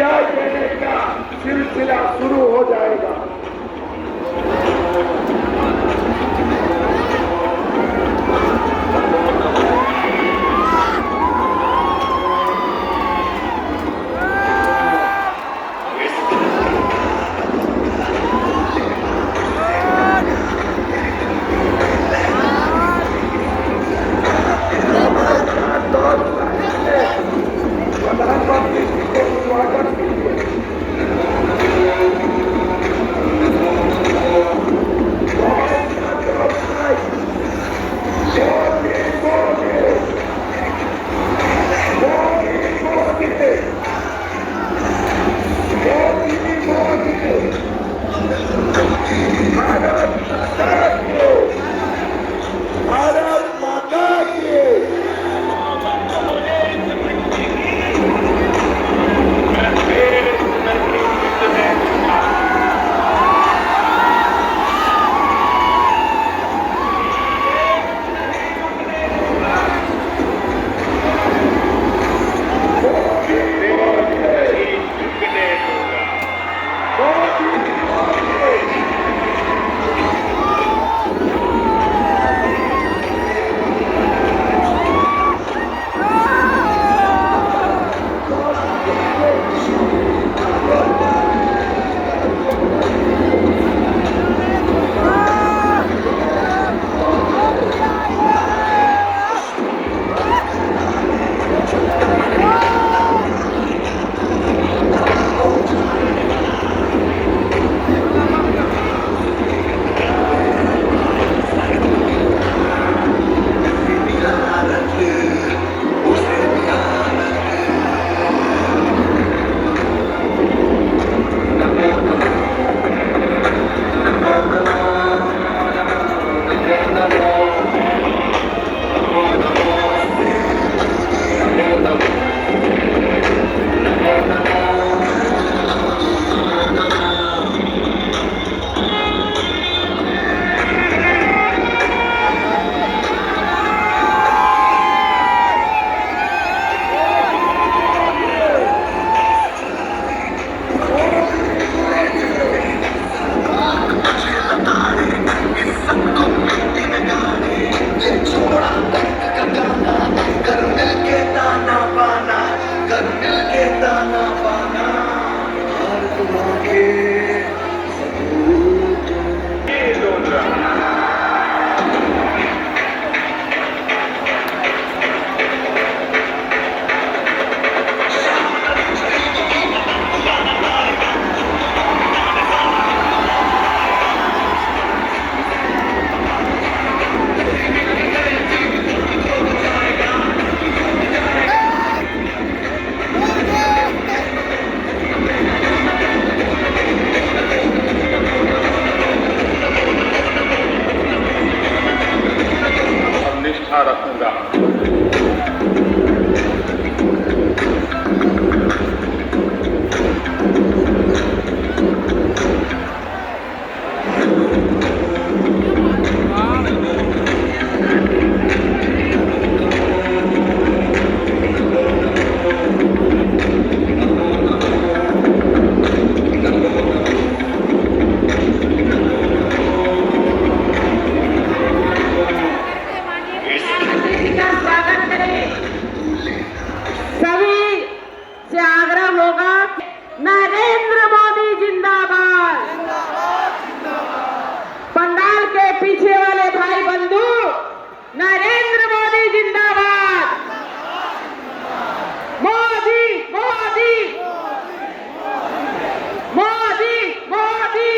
विदाई देने का सिलसिला शुरू हो जाएगा। प्रधानमंत्री जी को स्वागत कीजिए। भारत माता की रखूंगा। नरेंद्र मोदी जिंदाबाद। पंडाल के पीछे वाले भाई बंधु, नरेंद्र मोदी जिंदाबाद। मोदी मोदी मोदी मोदी।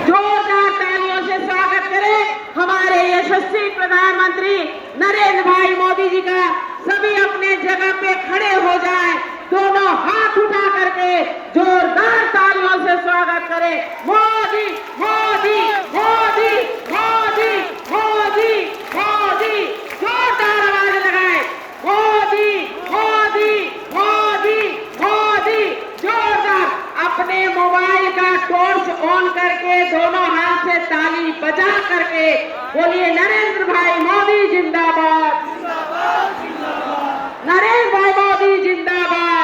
जोरदार तालियों से स्वागत करें हमारे यशस्वी प्रधानमंत्री नरेंद्र भाई मोदी जी का। सभी अपने जगह पे खड़े हो जाएं, दोनों हाथ उठा करके जोरदार तालियों से स्वागत करें। मोदी मोदी मोदी मोदी मोदी मोदी। जोरदार आवाज लगाएं, मोदी मोदी मोदी मोदी। जोरदार अपने मोबाइल का टॉर्च ऑन करके दोनों हाथ से ताली बजा करके बोलिए नरेंद्र भाई मोदी जिंदाबाद। नरेंद्र भाई मोदी जिंदाबाद।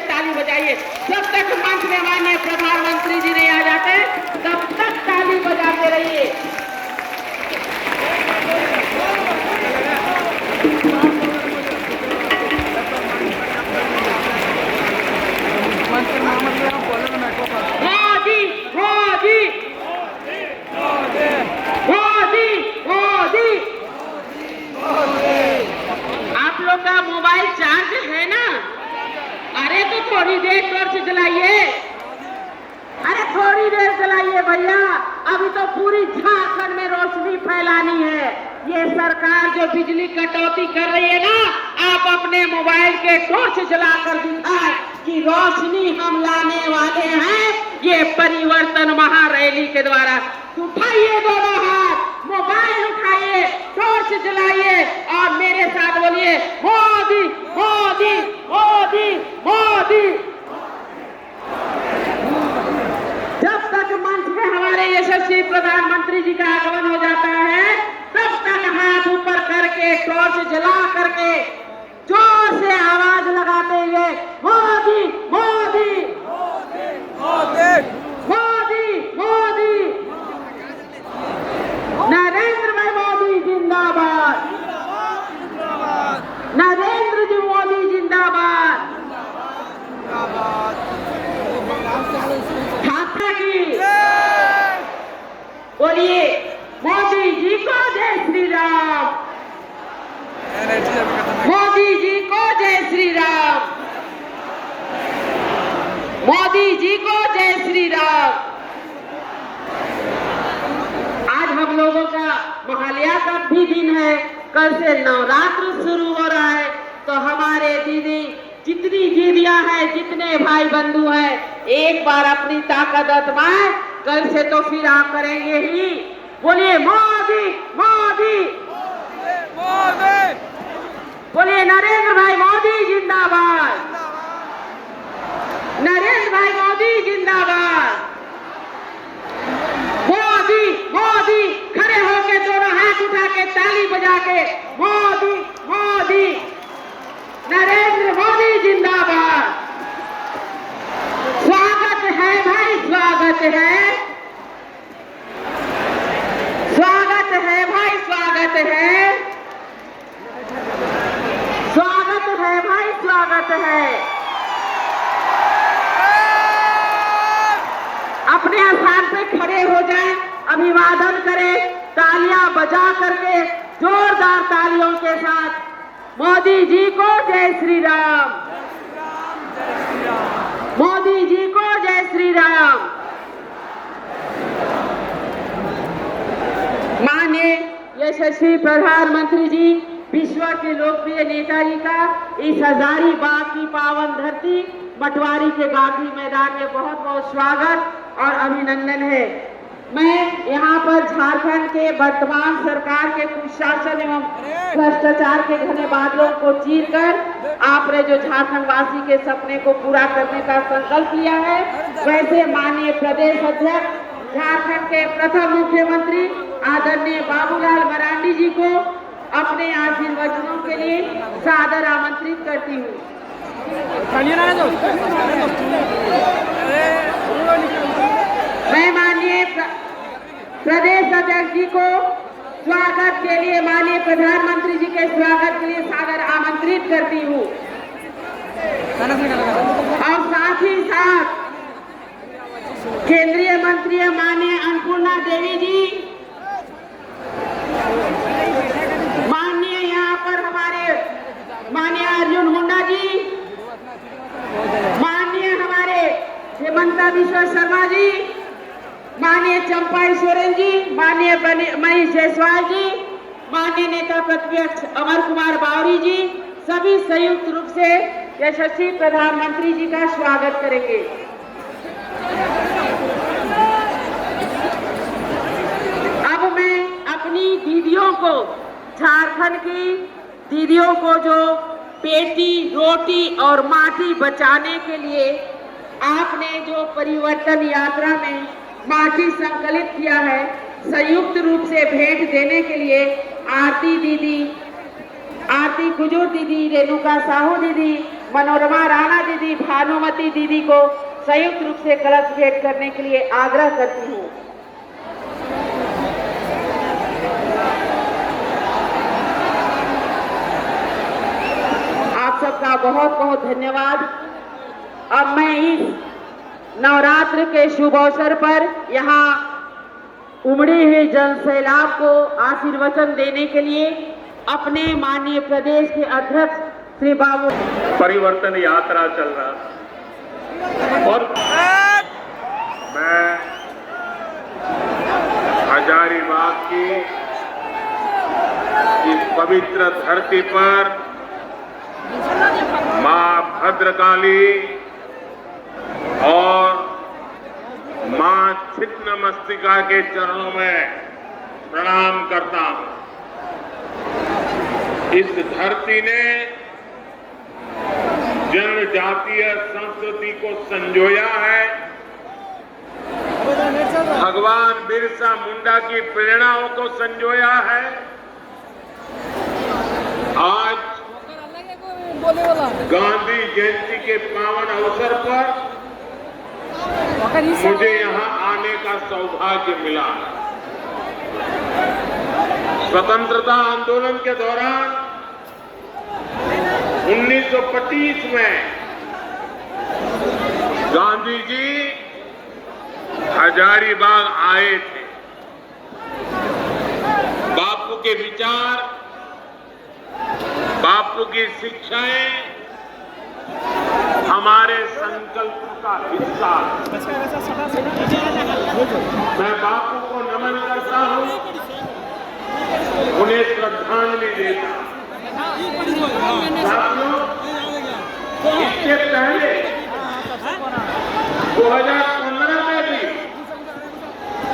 ताली बजाइए। जब तक मंच में माननीय प्रधानमंत्री जी नहीं आ जाते तब तक ताली बजाते रहिए। मोदी मोदी मोदी मोदी। आप लोग का मोबाइल चार्ज है ना? अरे तो थोड़ी देर टॉर्च जलाइए। अरे थोड़ी देर जलाइए भैया, अभी तो पूरी झारखंड में रोशनी फैलानी है। ये सरकार जो बिजली कटौती कर रही है ना, आप अपने मोबाइल के टॉर्च जलाकर दिखाएं कि रोशनी हम लाने वाले हैं ये परिवर्तन महारैली के द्वारा। उठाइए दोनों हाथ, मोबाइल उठाइए, टॉर्च जलाइए और मेरे साथ बोलिए मोदी मोदी मोदी मोदी। जब तक मंच में हमारे यशस्वी प्रधानमंत्री जी का आगमन हो जाता है तब तक हाथ ऊपर करके टॉर्च जला करके जोर से आवाज लगाते हुए मोदी मोदी मोदी मोदी मोदी। नरेंद्र भाई मोदी जिंदाबाद, नरेंद्र जी मोदी जिंदाबाद। ठाकरे की बोलिए मोदी जी को जय श्री राम, मोदी जी को जय श्री राम, मोदी जी को जय श्री राम। आज हम लोगों का महालया का भी दिन है, कल से नवरात्र शुरू हो रहा है। तो हमारे दीदी जितनी दीदियां हैं, जितने भाई बंधु हैं, एक बार अपनी ताकत आजमाएं। कल से तो फिर आप करेंगे ही। बोलिए मोदी मोदी मोदी, बोलिए नरेंद्र भाई मोदी जिंदाबाद, नरेंद्र भाई मोदी जिंदाबाद। मोदी मोदी, खड़े होके दोनों हाथ उठा के ताली बजा के मोदी मोदी, नरेंद्र मोदी जिंदाबाद। स्वागत है भाई, स्वागत है, स्वागत है भाई, स्वागत है, स्वागत है भाई, स्वागत है। अपने स्थान पे खड़े हो जाएं, अभिवादन करें, तालियां बजा करके जोरदार तालियों के साथ मोदी जी को जय श्री राम, मोदी जी को जय श्री राम। माननीय यशस्वी प्रधानमंत्री जी, विश्व के लोकप्रिय नेताजी का इस हजारीबाग की पावन धरती मटवारी के गांधी मैदान में बहुत बहुत स्वागत और अभिनंदन है। मैं यहाँ पर झारखंड के वर्तमान सरकार के कुशासन एवं भ्रष्टाचार के घने बादलों को चीरकर आपने जो झारखंड वासी के सपने को पूरा करने का संकल्प लिया है, वैसे माननीय प्रदेश अध्यक्ष झारखंड के प्रथम मुख्यमंत्री आदरणीय बाबूलाल मरांडी जी को अपने आशीर्वचनों के लिए सादर आमंत्रित करती हूँ। मैं माननीय प्रदेश अध्यक्ष जी को स्वागत के लिए, माननीय प्रधानमंत्री जी के स्वागत के लिए सादर आमंत्रित करती हूँ। और साथ ही साथ केंद्रीय मंत्री माननीय अन्नपूर्णा देवी जी, माननीय यहाँ पर हमारे माननीय अर्जुन मुंडा जी, माननीय हमारे हेमंता बिश्वा शर्मा जी, माननीय चंपाई सोरेन जी, माननीय मनीष जायसवाल जी, माननीय नेता प्रतिपक्ष अमर कुमार बावरी जी, सभी संयुक्त रूप से यशस्वी प्रधानमंत्री जी का स्वागत करेंगे। अब मैं अपनी दीदियों को, झारखंड की दीदियों को जो बेटी रोटी और माटी बचाने के लिए आपने जो परिवर्तन यात्रा में माटी संकलित किया है, संयुक्त रूप से भेंट देने के लिए आरती दीदी, आरती कुजूर दीदी, रेणुका साहू दीदी, मनोरमा राणा दीदी, भानुमति दीदी को संयुक्त रूप से कलश भेंट करने के लिए आग्रह करती हूँ। आप सबका बहुत बहुत धन्यवाद। अब मैं इस नवरात्र के शुभ अवसर पर यहाँ उमड़ी हुई जन सैलाब को आशीर्वचन देने के लिए अपने माननीय प्रदेश के अध्यक्ष श्री बाबू परिवर्तन यात्रा चल रहा और मैं हजारीबाग की इस पवित्र धरती पर मां भद्रकाली और मां छिन्नमस्तिका के चरणों में प्रणाम करता हूं। इस धरती ने जनजातीय संस्कृति को संजोया है। भगवान बिरसा मुंडा की प्रेरणाओं को संजोया है। आज गांधी जयंती के पावन अवसर पर मुझे यहां आने का सौभाग्य मिला। स्वतंत्रता आंदोलन के दौरान 1925 में गांधी जी हजारीबाग आए थे। बापू के विचार, बापू की शिक्षाएं हमारे संकल्प का हिस्सा। मैं बापू को नमन करता हूं, उन्हें श्रद्धांजलि देता हूं। साथियों, इससे पहले 2015 में भी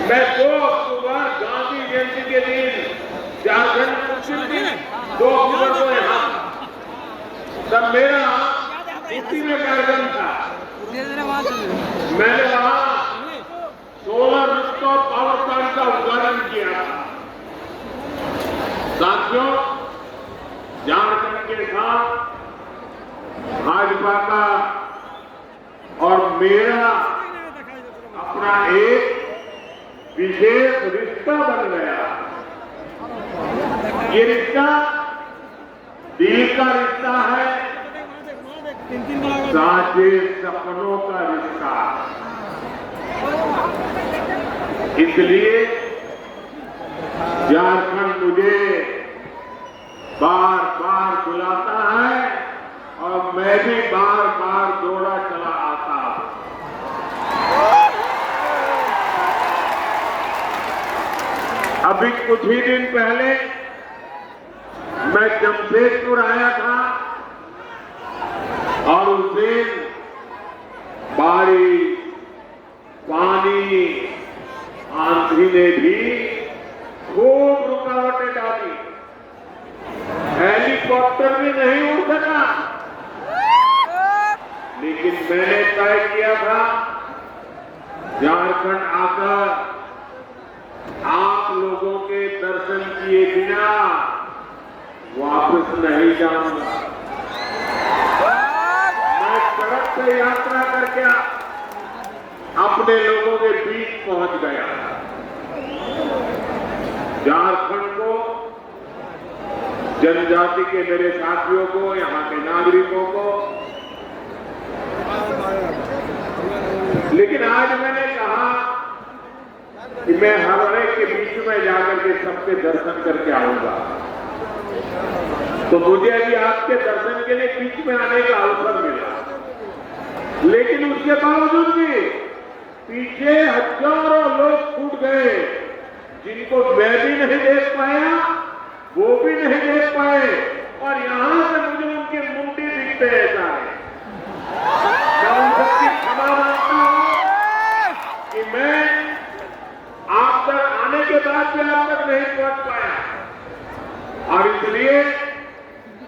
मैं 2 अक्टूबर गांधी जयंती के दिन झारखंड 2 अक्टूबर को यहाँ तब मेरा इसी में कार्यक्रम था। मैंने वहां सोलर रूफटॉप पावर प्लांट का उद्घाटन किया। साथियों, झारखंड के साथ भाजपा का और मेरा अपना एक विशेष रिश्ता बन गया। ये रिश्ता दिल का रिश्ता है, साझे सपनों का रिश्ता। इसलिए झारखंड मुझे बार बार बुलाता है और मैं भी बार बार दौड़ा चला आता हूं। अभी कुछ ही दिन पहले मैं जमशेदपुर आया था और उस दिन बारिश, पानी, आंधी ने भी खूब रुकावटें डाली। हेलीकॉप्टर भी नहीं उड़ सका, लेकिन मैंने तय किया था झारखंड आकर आप लोगों के दर्शन किए बिना वापस नहीं जाऊंगा। मैं सड़क से यात्रा करके अपने लोगों के बीच पहुंच गया। झारखंड को, जनजाति के मेरे साथियों को, यहाँ के नागरिकों को, लेकिन आज मैंने कहा कि मैं हर एक के बीच में जाकर के सबके दर्शन करके आऊंगा। तो मुझे अभी आपके दर्शन के लिए बीच में आने का अवसर मिला, लेकिन उसके बावजूद भी पीछे हजारों लोग छूट गए, जिनको मैं भी नहीं देख पाया, वो भी नहीं देख पाए, और यहां से मुझे उनके मुंडी दिखते हैं सारे। मैं उन सबकी क्षमा मांगता हूं कि मैं आप तक आने के बाद भी आप तक नहीं पहुंच पाया, और इसलिए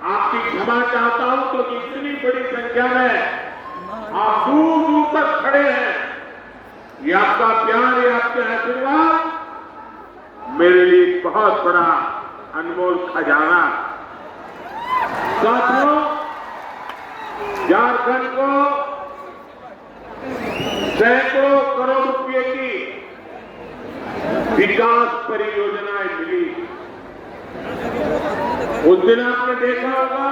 आपकी क्षमा चाहता हूं। तो इतनी बड़ी संख्या में आप दूर दूर तक खड़े हैं, ये आपका प्यार, ये आपके आशीर्वाद मेरे लिए बहुत बड़ा अनमोल खजाना। साथियों, झारखंड को सैकड़ों करोड़ रुपए की विकास परियोजनाएं मिली। उस दिन आपने देखा होगा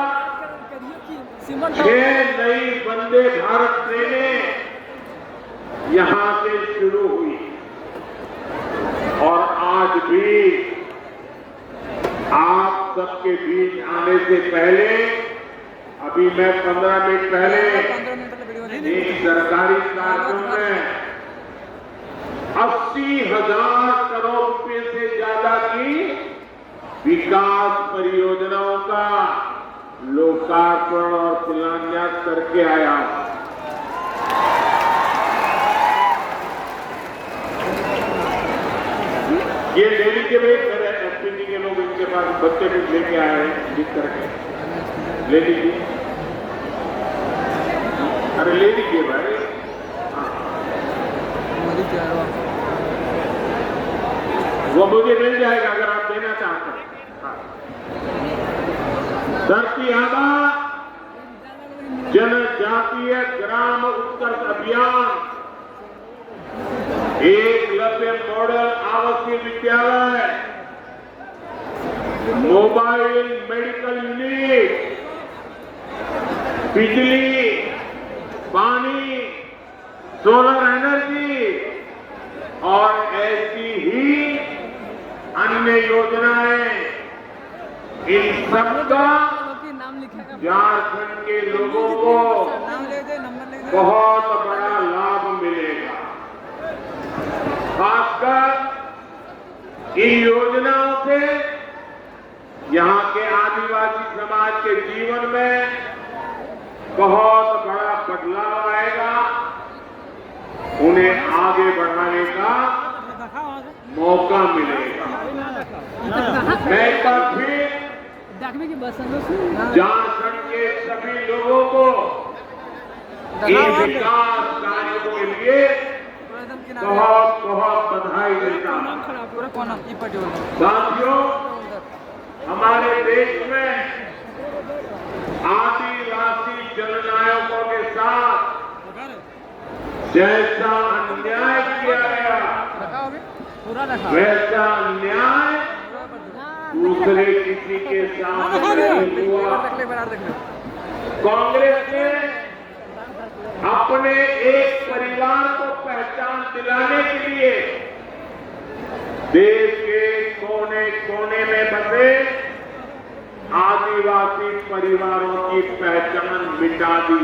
6 नई वंदे भारत ट्रेनें यहां से शुरू हुई और आज भी आप सबके बीच आने से पहले, अभी मैं 15 मिनट पहले एक सरकारी कार्यक्रम में 80,000 करोड़ रुपए से ज्यादा की विकास परियोजनाओं का लोकार्पण और शिलान्यास करके आया। ये ले लीजिए भाई, मेरे एसपीजी के लोग इनके पास बच्चे भी लेके आए हैं, लिख करके ले लीजिए। अरे ले लीजिए भाई। वो मुझे मिल जाएगा अगर आप देना चाहते हैं। धरती आबा जनजातीय ग्राम उत्कर्ष अभियान, एकलव्य मॉडल आवासीय विद्यालय, मोबाइल मेडिकल यूनिट, बिजली, पानी, सोलर एनर्जी और ऐसी ही अन्य योजनाएं, इन सबका झारखंड के लोगों को बहुत बड़ा लाभ मिलेगा। खासकर इन योजनाओं से यहाँ के आदिवासी समाज के जीवन में बहुत बड़ा बदलाव आएगा, उन्हें आगे बढ़ाने का मौका मिलेगा। मैं एक बार फिर झारखंड के सभी लोगों को इन विकास कार्यों के लिए बहुत बहुत बधाई देता हूं। साथियों, हमारे देश में आदिवासी जननायकों के साथ जैसा अन्याय किया गया, वैसा अन्याय दूसरे किसी के साथ नहीं हुआ। कांग्रेस ने अपने एक परिवार को पहचान दिलाने के लिए देश के कोने कोने में बसे आदिवासी परिवारों की पहचान मिटा दी।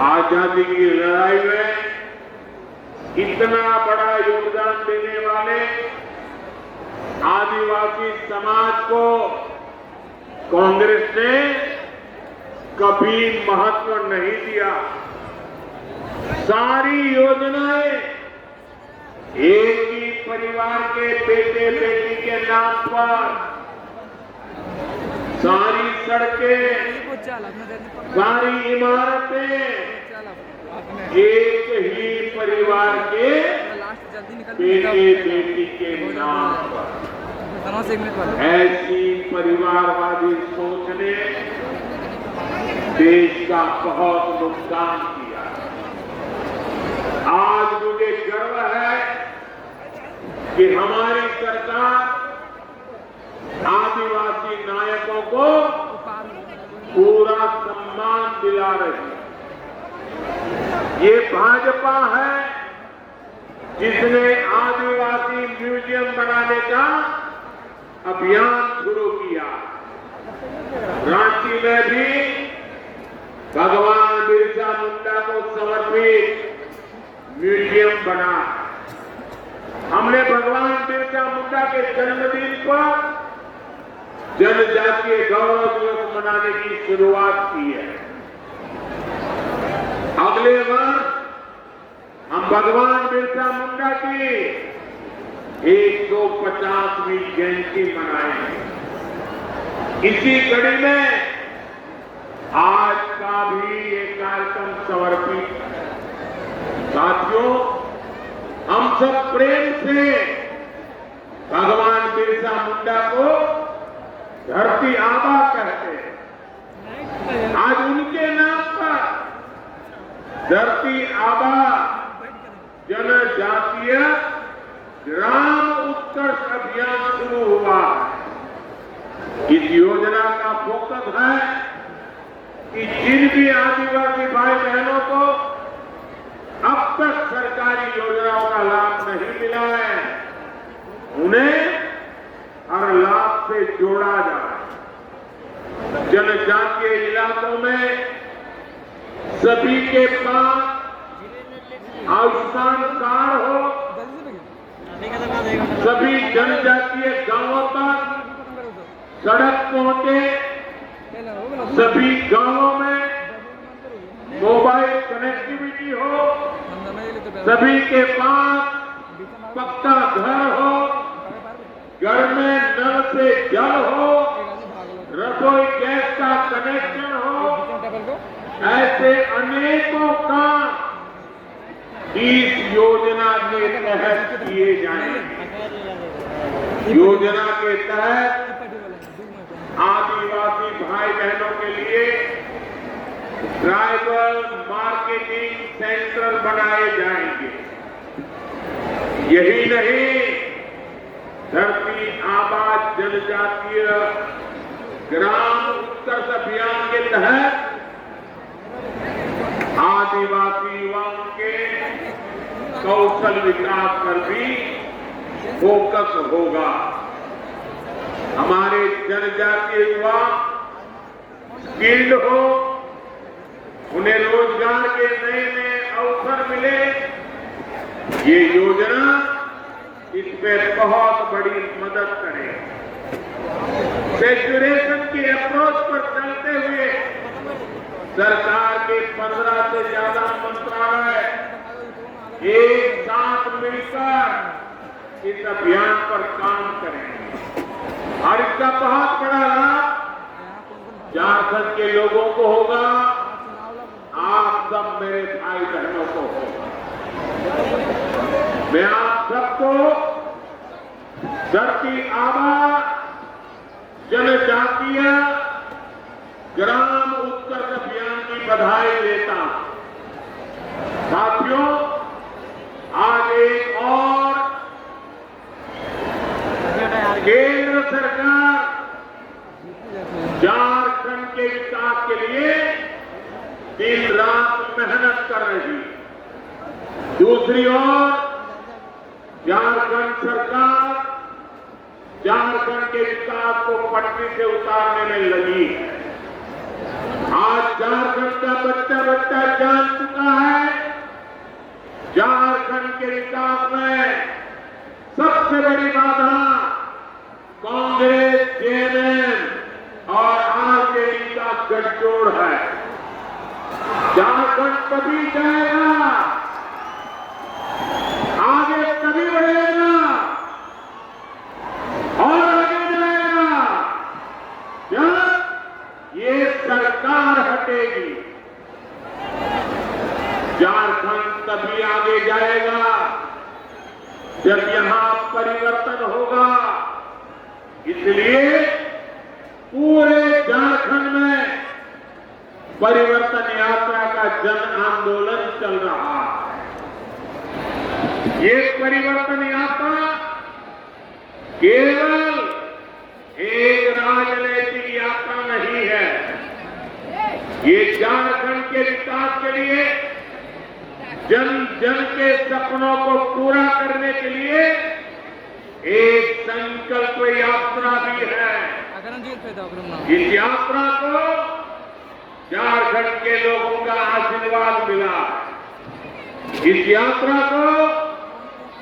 आजादी की लड़ाई में इतना बड़ा योगदान देने वाले आदिवासी समाज को कांग्रेस ने कभी महत्व नहीं दिया। सारी योजनाएं एक ही परिवार के बेटे बेटी के नाम पर, सारी सड़कें, सारी इमारतें एक ही परिवार के बेटे बेटी के नाम पर। ऐसी परिवारवादी सोच ने देश का बहुत नुकसान किया। आज मुझे गर्व है कि हमारी सरकार आदिवासी नायकों को पूरा सम्मान दिला रही है। ये भाजपा है जिसने आदिवासी म्यूजियम बनाने का अभियान शुरू किया। रांची में भी भगवान बिरसा मुंडा को समर्पित म्यूजियम बना। हमने भगवान बिरसा मुंडा के जन्मदिन पर जनजातीय गौरव दिवस मनाने की शुरुआत की है। अगले वर्ष हम भगवान बिरसा मुंडा की 150वीं जयंती मनाएंगे। इसी कड़ी में आज का भी एक कार्यक्रम समर्पित है। साथियों, हम सब प्रेम से भगवान बिरसा मुंडा को धरती आबा कहते हैं। आज उनकी धरती आबा जनजातीय ग्राम उत्कर्ष अभियान शुरू हुआ है। इस योजना का फोकस है कि जिन भी आदिवासी भाई बहनों को अब तक सरकारी योजनाओं का लाभ नहीं मिला है, उन्हें हर लाभ से जोड़ा जाए। जनजातीय इलाकों में सभी के पास आयुष्मान कार्ड हो, सभी जनजातीय गांवों तक सड़क पहुंचे, सभी गांवों में मोबाइल कनेक्टिविटी हो, सभी के पास पक्का घर हो, घर में नल से जल हो, रसोई गैस का कनेक्शन हो, ऐसे अनेकों काम इस योजना के तहत किए जाएंगे। योजना के तहत आदिवासी भाई बहनों के लिए ट्राइबल मार्केटिंग सेंटर बनाए जाएंगे। यही नहीं, धरती आबा जनजातीय ग्राम उत्कर्ष अभियान के तहत आदिवासी युवाओं के कौशल विकास पर भी फोकस होगा। हमारे जनजातीय युवा स्किल्ड हो, उन्हें रोजगार के नए नए अवसर मिले, ये योजना इसमें बहुत बड़ी मदद करे। सेचुरेशन की अप्रोच पर चलते हुए सरकार के 15 से ज्यादा मंत्रालय एक साथ मिलकर इस अभियान पर काम करेंगे और इसका बहुत बड़ा लाभ झारखंड के लोगों को होगा, आप सब मेरे भाई बहनों को होगा। मैं आप सबको धरती आबा जनजातीय ग्राम उत्कर्ष अभियान की बधाई देता हूं। साथियों, आज एक और केंद्र सरकार झारखंड के विकास के लिए दिन रात मेहनत कर रही। दूसरी ओर झारखंड सरकार झारखंड के विकास को पटरी से उतारने में लगी है। आज झारखंड का बच्चा बच्चा जान चुका है, झारखंड के विकास में सबसे बड़ी बाधा कांग्रेस, जेएमएम और आरजेडी का गठजोड़ है। झारखंड कभी जाएगा, आगे कभी बढ़ेगा और आगे जाएगा जब ये सरकार हटेगी। झारखंड तभी आगे जाएगा जब यहां परिवर्तन होगा। इसलिए पूरे झारखंड में परिवर्तन यात्रा का जन आंदोलन चल रहा है। ये परिवर्तन यात्रा केवल एक राजनीतिक यात्रा नहीं है, ये झारखंड के विकास के लिए, जन जन के सपनों को पूरा करने के लिए एक संकल्प यात्रा भी है। इस यात्रा को झारखंड के लोगों का आशीर्वाद मिला। इस यात्रा को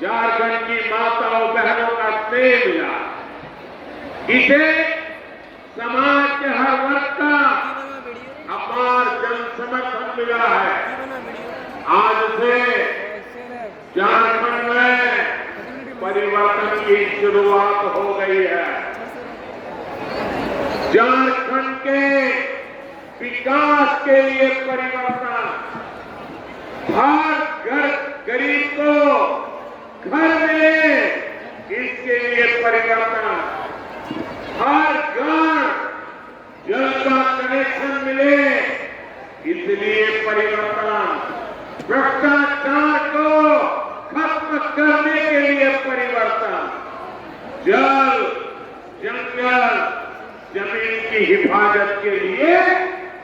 झारखंड की माताओं बहनों का स्नेह मिला। इसे समाज के हर वर्ग का अपार जन समर्थन मिला है। आज से झारखंड में परिवर्तन की शुरुआत हो गई है। झारखंड के विकास के लिए परिवर्तन, हर घर गरीब को घर मिले इसके लिए परिवर्तन, हर घर जल का कनेक्शन मिले इसलिए परिवर्तन, जंगल जमीन की हिफाजत के लिए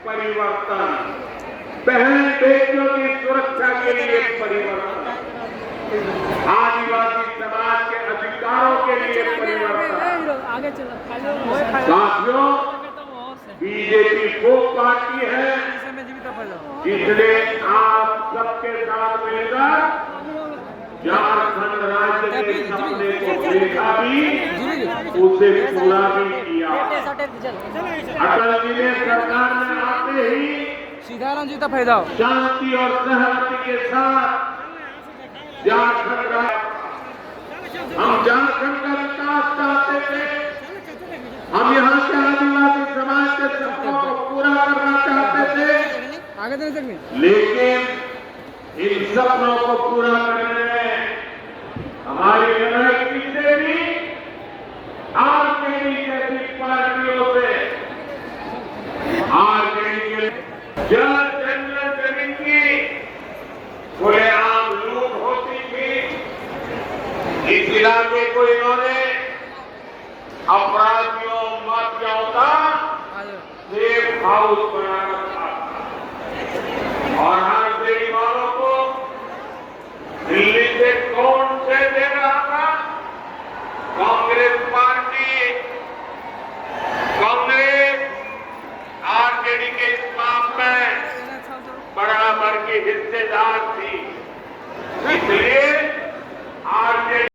परिवर्तन, बहन बेटियों की सुरक्षा के लिए परिवर्तन, आदिवासी समाज के अधिकारों के लिए परिवर्तन। साथियों, बीजेपी वो पार्टी है जिसने आप सबके साथ मिलकर झारखंड राज्य के सपने को देखा भी, उसे पूरा भी किया। अटल जी ने सरकार में आते ही सीताराम जी का फायदा शांति और सहमति के साथ झारखंड हम झारखंड का विकास चाहते थे। हम यहाँ के आदिवासी समाज के सपनों को पूरा करना चाहते थे, आगे नहीं सकते। लेकिन इन सपनों को पूरा करने में हमारी लड़ाई किससे भी, आरजेडी जैसी पार्टियों से, आरजेडी के जंगल जमीन की खुलेआम लूट होती थी। इस इलाके को इन्होंने अपराधियों माफियाओं का सेफ हाउस बना रखा।